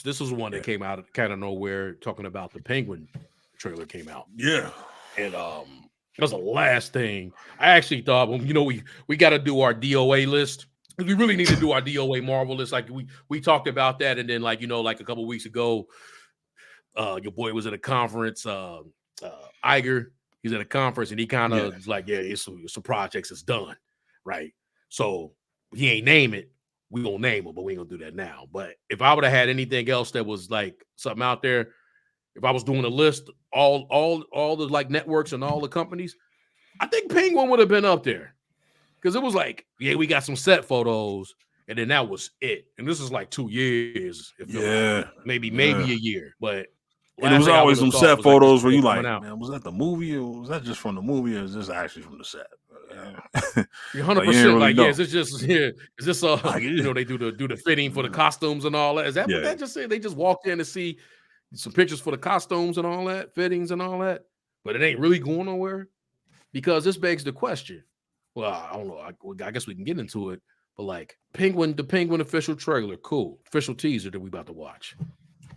this was one that came out kind of nowhere, talking about the Penguin trailer came out. Yeah. And that was the last thing I actually thought. Well, we got to do our DOA list. We really need to do our DOA Marvel list. Like we talked about that, and then like a couple weeks ago, your boy was at a conference. Iger, he's at a conference, and he kind of was like, it's some projects is done, right? So he ain't name it. We gonna name it, but we ain't gonna do that now. But if I would have had anything else that was like something out there, if I was doing a list, all the like networks and all the companies, I think Penguin would have been up there. Because it was like, we got some set photos, and then that was it. And this is like 2 years. Like. Maybe a year. But it was always some set photos where you like, man, was that the movie, or was that just from the movie, or is this actually from the set? 100%. Like, is this just is this they do the fitting for the costumes and all that? Is that what that just said? They just walked in to see some pictures for the costumes and all that, fittings and all that, but it ain't really going nowhere. Because this begs the question. Well, I don't know. I guess we can get into it, but like the Penguin official trailer, cool, official teaser that we about to watch.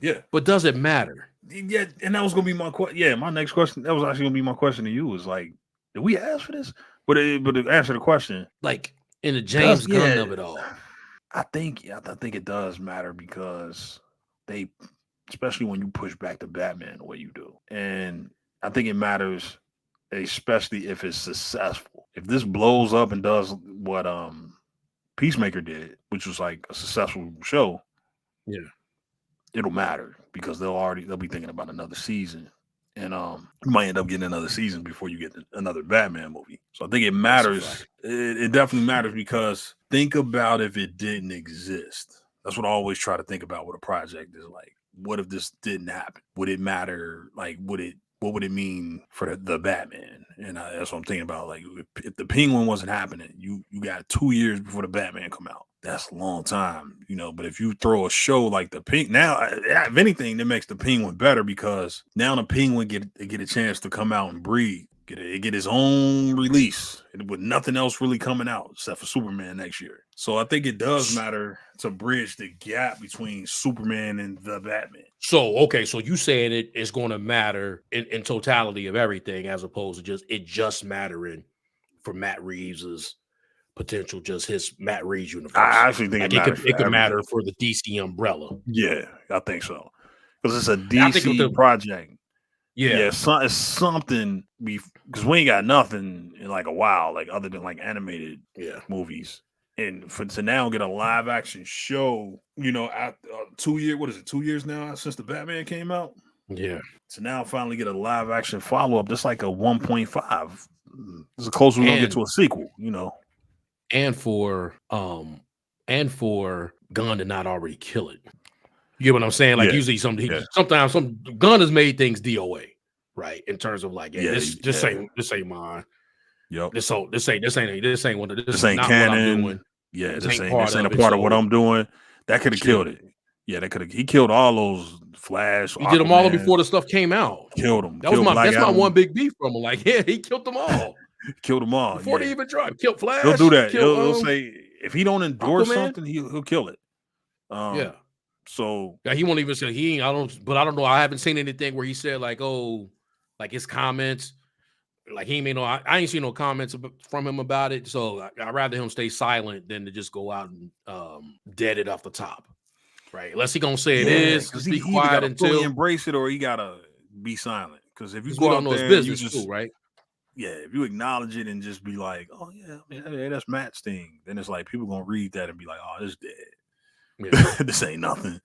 Yeah, but does it matter? Yeah, and that was gonna be my question. Yeah, my next question. That was actually gonna be my question to you. Was like, did we ask for this? But to answer the question, like in the James Gunn of it all, I think it does matter because they, especially when you push back to Batman the way you do, and I think it matters. Especially if it's successful. If this blows up and does what Peacemaker did, which was like a successful show, it'll matter because they'll be thinking about another season, and you might end up getting another season before you get another Batman movie. So I think it matters. It definitely matters because think about if it didn't exist. That's what I always try to think about what a project is like. What if this didn't happen? Would it matter? Like, what would it mean for the Batman? And that's what I'm thinking about. Like, if the Penguin wasn't happening, you got 2 years before the Batman come out. That's a long time, But if you throw a show like the now, if anything, that makes the Penguin better because now the Penguin get a chance to come out and breathe, get his own release with nothing else really coming out except for Superman next year. So I think it does matter to bridge the gap between Superman and the Batman. So, okay, so you saying it's going to matter in totality of everything as opposed to just mattering for Matt Reeves's potential, just his Matt Reeves universe. I actually think it could matter for the DC umbrella. Yeah, I think so. Because it's a DC project. Yeah, it's something because we ain't got nothing in like a while, like other than like animated movies. And to now get a live action show, at 2 years, what is it, 2 years now since the Batman came out? Yeah. To now finally get a live action follow up, that's like a 1.5. This is the closest we're gonna get to a sequel, And for Gunn to not already kill it. You get what I'm saying? Like usually sometimes some Gunn has made things DOA, right? In terms of like, this ain't mine. Yep. This ain't canon. What I'm doing. Yeah, this ain't a part of what I'm doing. That could have killed it. Yeah, he killed all those Flash. He did them all before the stuff came out. Killed them. That's my one big beef from him. Like, he killed them all. Killed them all before they even dropped. Killed Flash. He'll do that. He'll say if he don't endorse something, he'll kill it. So he won't even say he ain't. I don't know. I haven't seen anything where he said like, oh, like his comments. Like he may know. I ain't seen no comments from him about it. So I'd rather him stay silent than to just go out and dead it off the top. Right? Unless he gonna say it is, just be quiet until embrace it, or he gotta be silent. Because if you go out there, his business too, right? Yeah, if you acknowledge it and just be like, "Oh yeah, that's Matt's thing," then it's like people gonna read that and be like, "Oh, this dead. Yeah. This ain't nothing.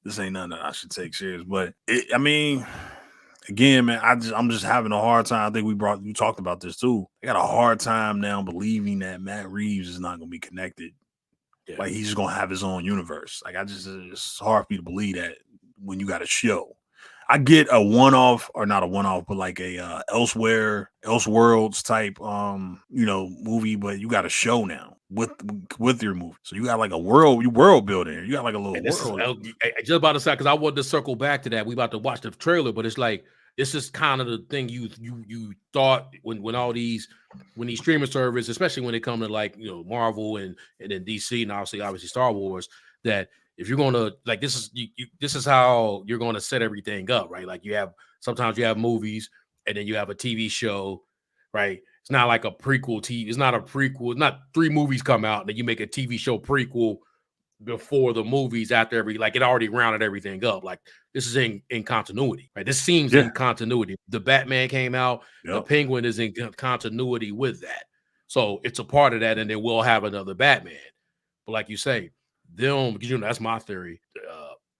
This ain't nothing that I should take serious." But again, man, I'm just having a hard time. I think you talked about this too. I got a hard time now believing that Matt Reeves is not gonna be connected. Yeah. Like he's just gonna have his own universe. Like it's hard for me to believe that when you got a show. I get a one-off, or not a one-off, but like a Elseworlds type movie, but you got a show now with your movie. So you got like a world building. You got like a little world. Just about to say, because I wanted to circle back to that. We about to watch the trailer, but it's like this is kind of the thing you thought when these streaming services, especially when they come to like Marvel and then DC and obviously Star Wars, that if you're gonna like this is this is how you're gonna set everything up, right? Like sometimes you have movies and then you have a TV show, right? It's not like a prequel TV. It's not a prequel. It's not 3 movies come out and then you make a TV show prequel before the movies after it already rounded everything up. Like this is in continuity, right? This seems in continuity. The Batman came out, the Penguin is in continuity with that. So it's a part of that, and then we'll have another Batman. But like you say, because that's my theory.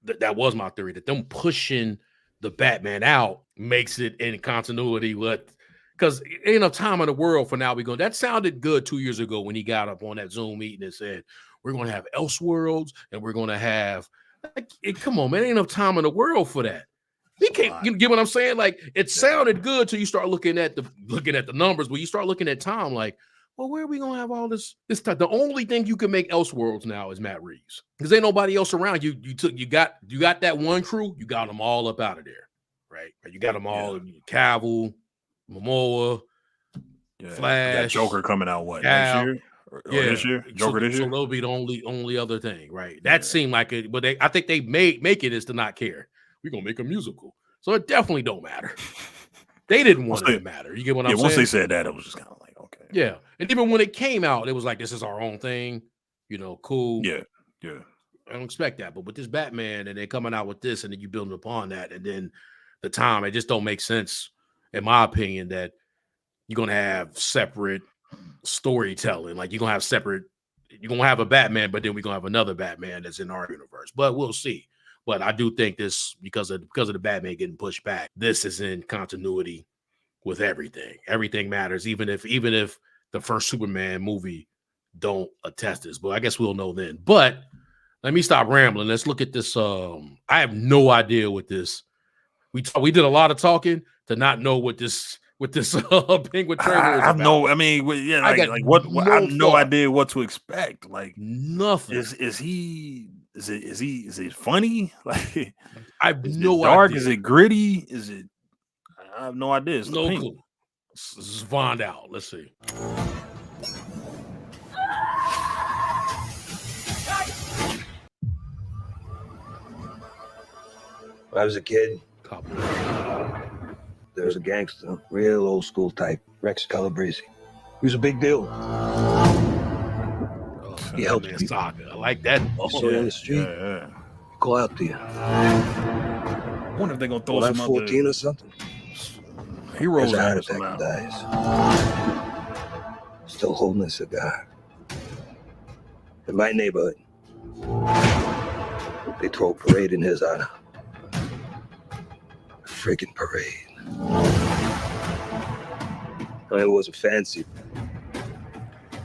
That was my theory, that them pushing the Batman out makes it in continuity with, because ain't enough time in the world for now. That sounded good 2 years ago when he got up on that Zoom meeting and said, we're going to have Elseworlds and we're going to have, come on, man, ain't enough time in the world for that. He can't, you get what I'm saying? Like it sounded good till you start looking at the numbers, but you start looking at time like, well, where are we gonna have all this time? The only thing you can make Elseworlds now is Matt Reeves, because ain't nobody else around. You got that one crew, you got them all up out of there, right? You got them all, Cavill, Momoa, Flash, got Joker coming out next year? Or this year? Joker this year? So they'll be the only other thing, right? That seemed like it, but I think they make it is to not care. We're gonna make a musical, so it definitely don't matter. They didn't want it to matter. You get what I'm saying? Once they said that, it was just kind of like, okay. Yeah. And even when it came out, it was like, this is our own thing, cool. Yeah. I don't expect that. But with this Batman and then coming out with this and then you building upon that, and then the time, it just don't make sense, in my opinion, that you're going to have separate storytelling. Like you're going to have a Batman, but then we're going to have another Batman that's in our universe. But we'll see. But I do think this, because of the Batman getting pushed back, this is in continuity with everything. Everything matters, even if the first Superman movie don't attest this. But I guess we'll know then. But let me stop rambling. Let's look at this. I have no idea what this. We did a lot of talking to not know what this Penguin trailer is about. I have no idea what to expect. Like nothing. Is it funny? Like I have no dark? idea. Is it gritty? Is it? I have no idea. It's no clue. This is Von out. Let's see. When I was a kid, there was a gangster, real old school type, Rex Calabrese. He was a big deal. He helped me. Saga. I like that. So in the street, call out to you. I wonder if they're gonna throw some 14 or something. Heroes out of and dies. Still holding a cigar. In my neighborhood, they throw a parade in his honor. A freaking parade. It wasn't fancy,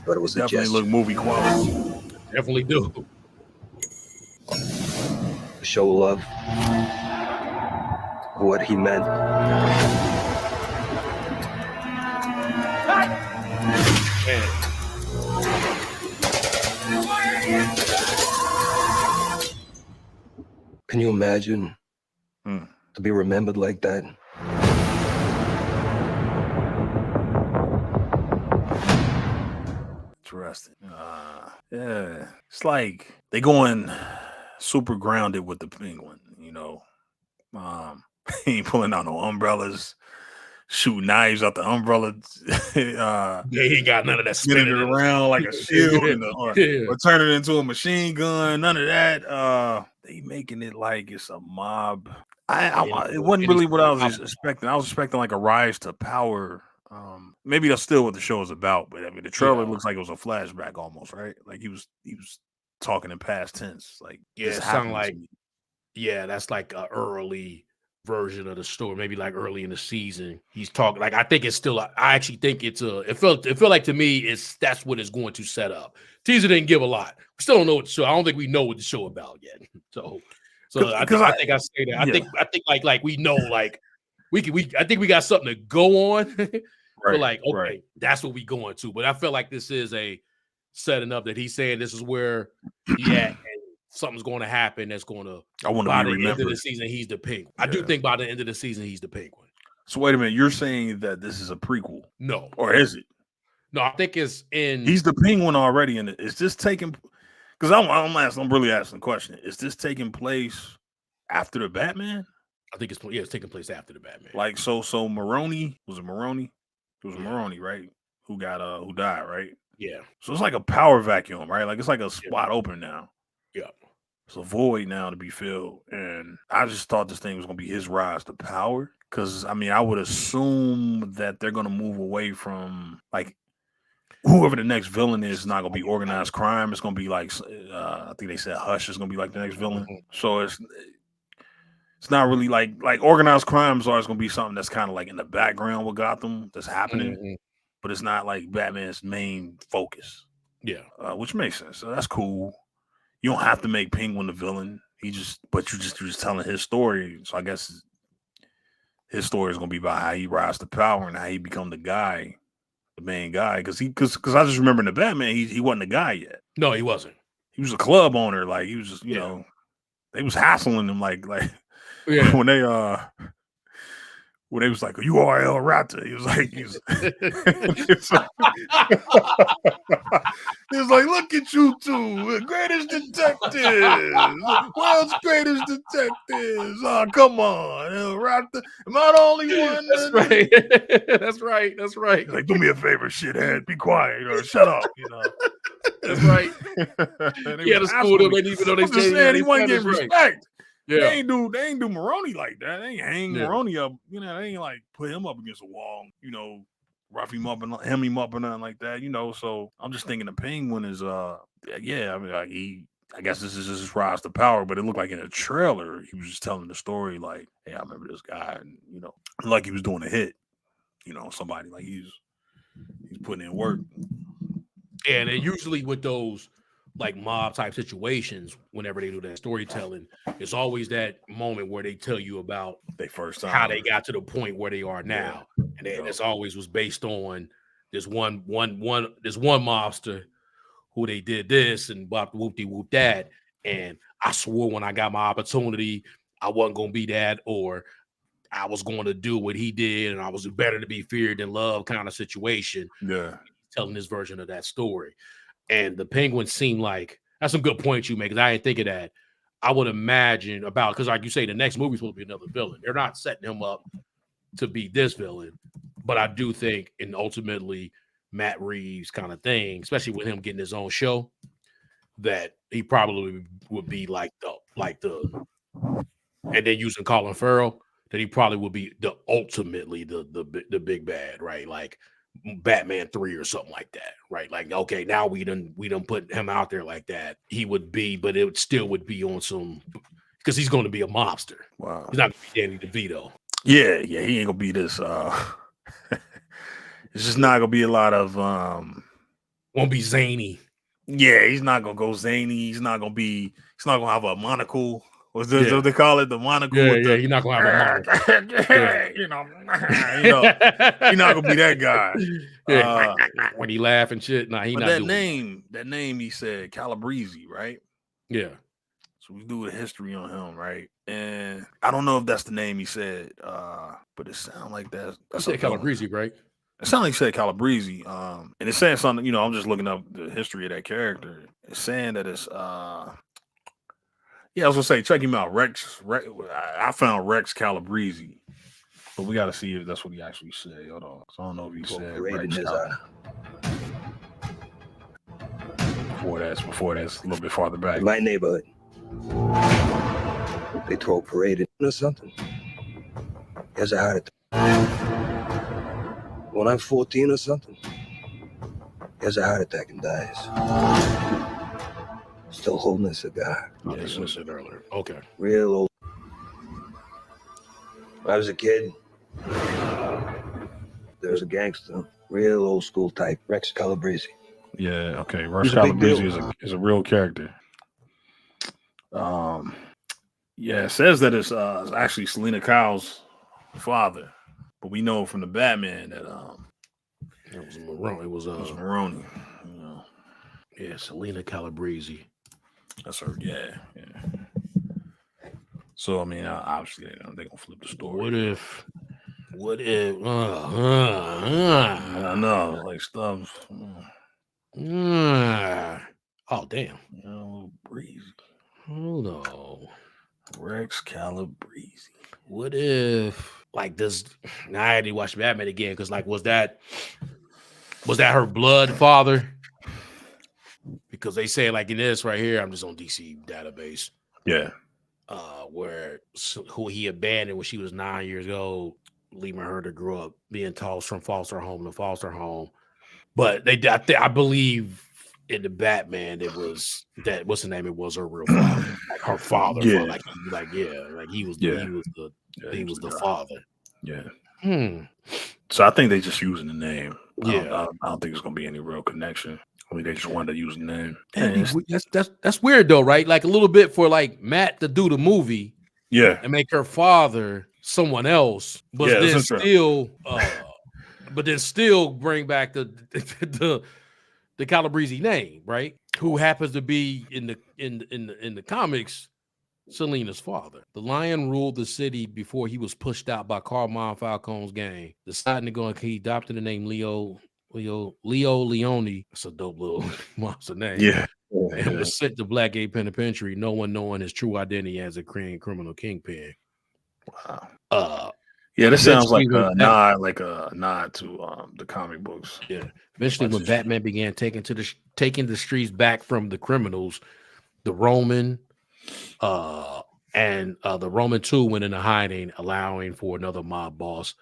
but it was a definitely gesture. Look movie quality. Definitely do. Show love. What he meant. Can you imagine to be remembered like that? Interesting. It's like they going super grounded with the Penguin. He ain't pulling out no umbrellas, shooting knives out the umbrella. They ain't got none of that. Spinning it around like a shield, or turn it into a machine gun. None of that. They making it like it's a mob. It wasn't really what I was expecting. I was expecting like a rise to power. Maybe that's still what the show is about. But I mean, the trailer looks like it was a flashback almost, right? Like he was talking in past tense. Like it sounded like that's like an early version of the story, maybe like early in the season. He's talking like I think it's still. I actually think it felt like to me that's what it's going to set up. Teaser didn't give a lot. We still don't know what the show. I don't think we know what the show about yet. So I think I say that. I think like we know like I think we got something to go on. But like okay, that's what we going to. But I feel like this is a setting up that he's saying this is where and something's going to happen that's going to. I want to by the end of the season he's the Penguin. I do think by the end of the season he's the Penguin. So wait a minute, you're saying that this is a prequel? No, or is it? No, I think it's in. He's the Penguin already, and it's just taking Because I'm really asking the question: is this taking place after the Batman? I think it's taking place after the Batman. Like so Maroni was it Maroni? It was Yeah. Maroni, right? Who died, right? Yeah. So it's like a power vacuum, right? Like it's like a spot open now. Yeah. It's a void now to be filled. And I just thought this thing was gonna be his rise to power. Cause I mean, I would assume that they're gonna move away from like whoever the next villain is not gonna be organized crime. It's gonna be like I think they said Hush is gonna be like the next villain. So it's not really like organized crimes are. It's gonna be something that's kind of like in the background with Gotham that's happening, but it's not like Batman's main focus. Yeah, which makes sense. So that's cool. You don't have to make Penguin the villain. You're just telling his story. So I guess his story is gonna be about how he rise to power and how he become the guy, the main guy. Because I just remember in the Batman, he wasn't the guy yet. No, he wasn't. He was a club owner. Like he was just, you know, they was hassling him like yeah. when they was like, you are El Rata. He was like, he was like, look at you two, greatest detectives, world's greatest detectives. Oh, come on, El Rata. Am I the only one? That's right. That's right. He's like, do me a favor, shithead. Be quiet or shut up. You know. That's right. He had a school that didn't even know they said he wasn't getting respect. Yeah. They ain't do Maroni like that. They ain't hang Maroni up. You know, they ain't like put him up against a wall. You know, rough him up and hem him up or nothing like that. You know, so I'm just thinking the Penguin is I mean, like I guess this is his rise to power, but it looked like in a trailer he was just telling the story like, hey, I remember this guy, and you know, like he was doing a hit. You know, somebody like he's putting in work. And usually with those like mob type situations, whenever they do that storytelling, it's always that moment where they tell you about they first time, how they got to the point where they are now, and it's always was based on this one mobster who they did this and bop whoop whoop that, and I swore when I got my opportunity I wasn't gonna be that, or I was going to do what he did, and I was better to be feared than loved kind of situation. Yeah, telling this version of that story. And the Penguin seemed like that's some good points you make, because I didn't think of that. I would imagine about, because like you say, the next movie's supposed to be another villain. They're not setting him up to be this villain, but I do think, and ultimately Matt Reeves kind of thing, especially with him getting his own show, that he probably would be like the and then using Colin Farrell, that he probably would be ultimately the big bad, right? Like Batman 3 or something like that, right? Like, okay, now we done put him out there like that. He would be, but it still would be on some, because he's going to be a mobster. Wow, he's not going to be Danny DeVito. Yeah, he ain't gonna be this. It's just not gonna be a lot of. Won't be zany. Yeah, he's not gonna go zany. He's not gonna have a monocle. What's this, what they call it? The monocle. Yeah, he's not gonna have a monocle. you know, he's not gonna be that guy. When he laugh and shit. Nah, he not that doing that name he said Calabrese, right? Yeah. So we do a history on him, right? And I don't know if that's the name he said, but it sounds like that's Calabrese, right? It sounded like he said Calabrese. And it's saying something, you know, I'm just looking up the history of that character. It's saying that it's I was gonna say, check him out. Rex I found Rex Calabrese. But we gotta see if that's what he actually said. Hold on. So I don't know if he said Rex Before that's a little bit farther back. In my neighborhood, they throw a parade or something. He has a heart attack. When I'm 14 or something, he has a heart attack and dies. Still holding a cigar. Oh, that's what I said earlier. Okay. Real old. When I was a kid, there was a gangster, real old school type, Rex Calabrese. Yeah, okay. Rex Calabrese is a real character. Yeah, it says that it's actually Selena Kyle's father, but we know from the Batman that it was Maroni. It was Maroni. You know. Yeah, Selena Calabrese. That's her. Yeah. So I mean, obviously they're gonna flip the story. What if? I know, like stuff. Oh damn. Breezy. Hold on. Rex Calabrese. What if like this? Now I had to watch Batman again because like was that her blood father? Because they say like in this right here, I'm just on DC database. Yeah. Who he abandoned when she was 9 years old, leaving her to grow up being tossed from foster home to foster home. But I believe in the Batman, it was that what's the name? It was her real father, like her father. Yeah. Like he was Yeah. he was the father. Yeah. So I think they just using the name. Yeah. I don't think there's gonna be any real connection. I mean, they just wanted to use the name. That's weird though, right? Like a little bit for like Matt to do the movie, Yeah, and make her father someone else, but then still bring back the Calabrese name, right? Who happens to be in the comics Selena's father. The Lion ruled the city before he was pushed out by Carmine Falcone's gang. Deciding to go, he adopted the name Leo Leone. That's a dope little monster name. Yeah. And was sent to Blackgate Penitentiary, no one knowing his true identity as a criminal kingpin. Wow. Yeah, this sounds like a nod to the comic books. Yeah. Eventually, when Batman began taking the streets back from the criminals, the Roman and the Roman 2 went into hiding, allowing for another mob boss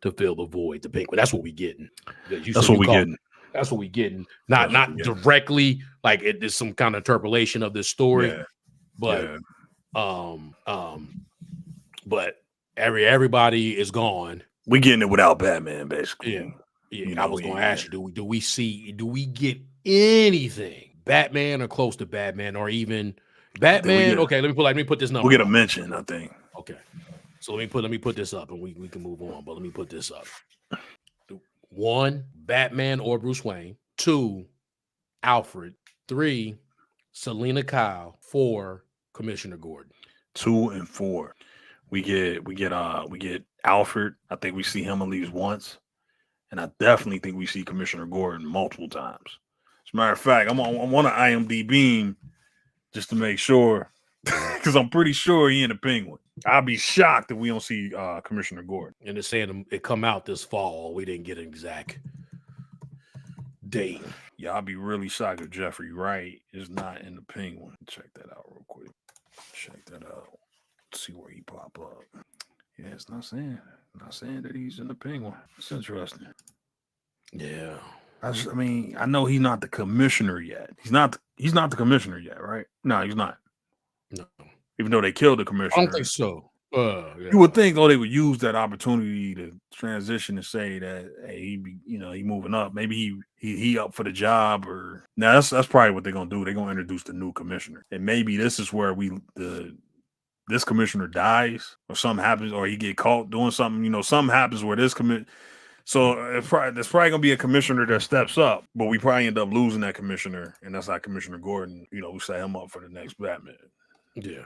to fill the void. The Penguin. That's what we getting. That's what we getting. That's what we getting. Not directly like it is some kind of interpolation of this story, but everybody is gone. We getting it without Batman, basically. Yeah. I was going to ask you, do we get anything Batman or close to Batman or even Batman? Okay, let me put this number. We'll get a mention, I think. Okay, so let me put this up and we can move on. But let me put this up. 1, Batman or Bruce Wayne. 2, Alfred. 3, Selena Kyle. 4, Commissioner Gordon. 2 and 4. We get Alfred. I think we see him at least once. And I definitely think we see Commissioner Gordon multiple times. As a matter of fact, I'm on an IMDb just to make sure, because I'm pretty sure he in the Penguin. I'd be shocked if we don't see Commissioner Gordon. And it's saying it come out this fall. We didn't get an exact date. Yeah, I'd be really shocked if Jeffrey Wright is not in the Penguin. Check that out real quick. Check that out. Let's see where he pop up. Yeah, it's not saying that he's in the Penguin. It's interesting. Yeah. I mean, I know he's not the commissioner yet. He's not the commissioner yet, right? No, he's not. No. Even though they killed the commissioner. I don't think so. You would think they would use that opportunity to transition and say that hey, he moving up. Maybe he up for the job, or now that's probably what they're gonna do. They're gonna introduce the new commissioner, and maybe this is where this commissioner dies or something happens, or he get caught doing something. Something happens where this So there's probably gonna be a commissioner that steps up, but we probably end up losing that commissioner, and that's not Commissioner Gordon. We set him up for the next Batman. Yeah.